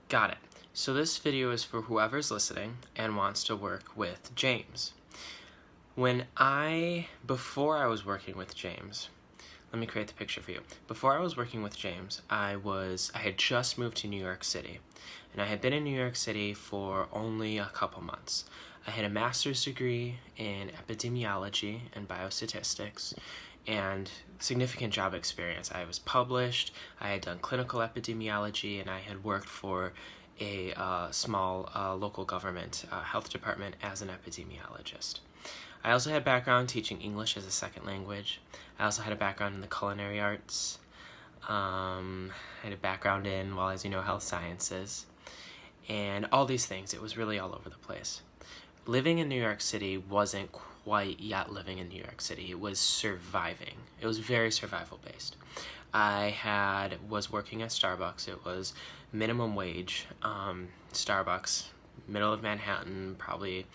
Got it. So this video is for whoever's listening and wants to work with James. Before I was working with James, let me create the picture for you. Before I was working with James, I had just moved to New York City, and I had been in New York City for only a couple months. I had a master's degree in epidemiology and biostatistics, and significant job experience. I was published, I had done clinical epidemiology, and I had worked for a small local government health department as an epidemiologist. I also had background teaching English as a second language. I also had a background in the culinary arts. I had a background in, health sciences. And all these things, it was really all over the place. Living in New York City wasn't quite yet living in New York City. It was surviving. It was very survival based. I was working at Starbucks. It was minimum wage. Starbucks, middle of Manhattan, probably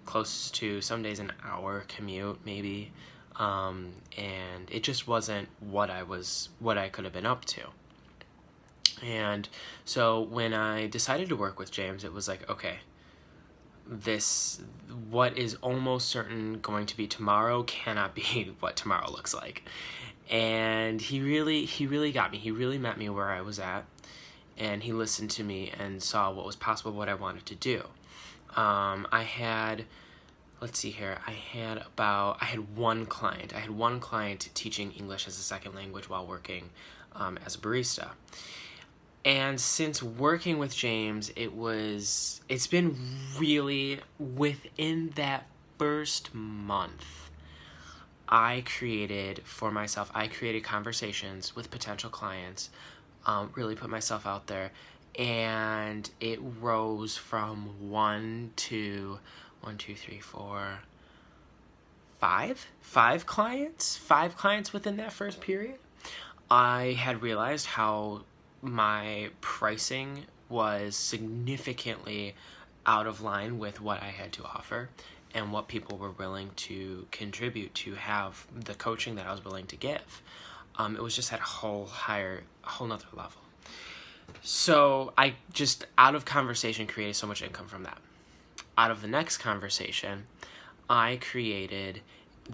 close to some days an hour commute maybe. And it just wasn't what I could have been up to. And so when I decided to work with James, it was like, okay, what is almost certain going to be tomorrow cannot be what tomorrow looks like. And he really got me. He really met me where I was at, and he listened to me and saw what was possible, what I wanted to do. I had one client. I had one client teaching English as a second language while working as a barista. And since working with James, it's been really within that first month, I created conversations with potential clients, really put myself out there, and it rose from five clients within that first period. I had realized how my pricing was significantly out of line with what I had to offer and what people were willing to contribute to have the coaching that I was willing to give. It was just at a whole nother level. So I just, out of conversation, created so much income from that. Out of the next conversation, I created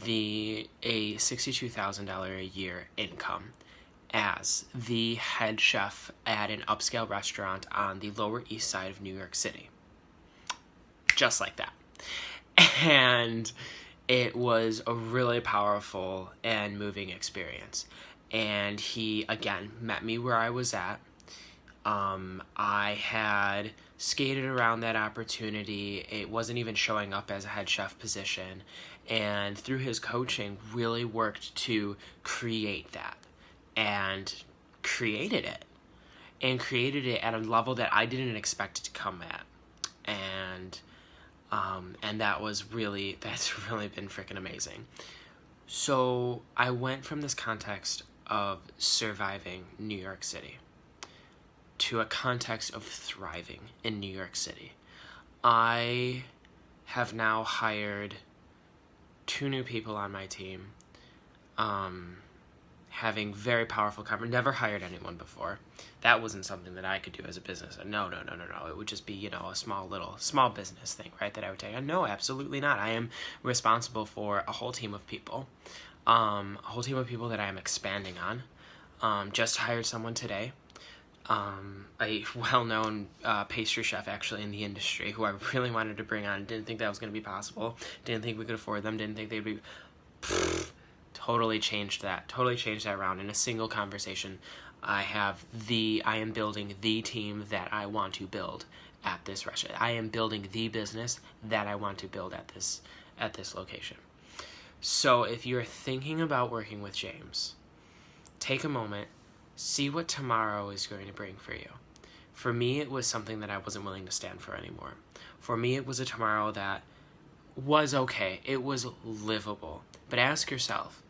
a $62,000 a year income as the head chef at an upscale restaurant on the Lower East Side of New York City. Just like that. And it was a really powerful and moving experience. And he, again, met me where I was at. I had skated around that opportunity. It wasn't even showing up as a head chef position. And through his coaching, really worked to create that. And created it at a level that I didn't expect it to come at, and that's really been freaking amazing. So I went from this context of surviving New York City to a context of thriving in New York City. I have now hired 2 new people on my team, having very powerful never hired anyone before. That wasn't something that I could do as a business. No. It would just be, a small business thing, right, that I would take. No, absolutely not. I am responsible for a whole team of people. A whole team of people that I am expanding on. Just hired someone today. A well-known pastry chef actually in the industry who I really wanted to bring on. Didn't think that was going to be possible. Didn't think we could afford them. Didn't think they'd be... Totally changed that around in a single conversation. I am building the team that I want to build at this restaurant. I am building the business that I want to build at this location. So if you're thinking about working with James, take a moment, see what tomorrow is going to bring for you. For me, it was something that I wasn't willing to stand for anymore. For me, it was a tomorrow that was okay. It was livable. But ask yourself,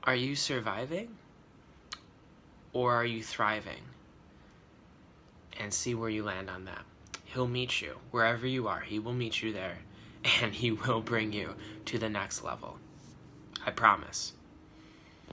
are you surviving or are you thriving? And see where you land on that. He'll meet you wherever you are. He will meet you there, and he will bring you to the next level. I promise.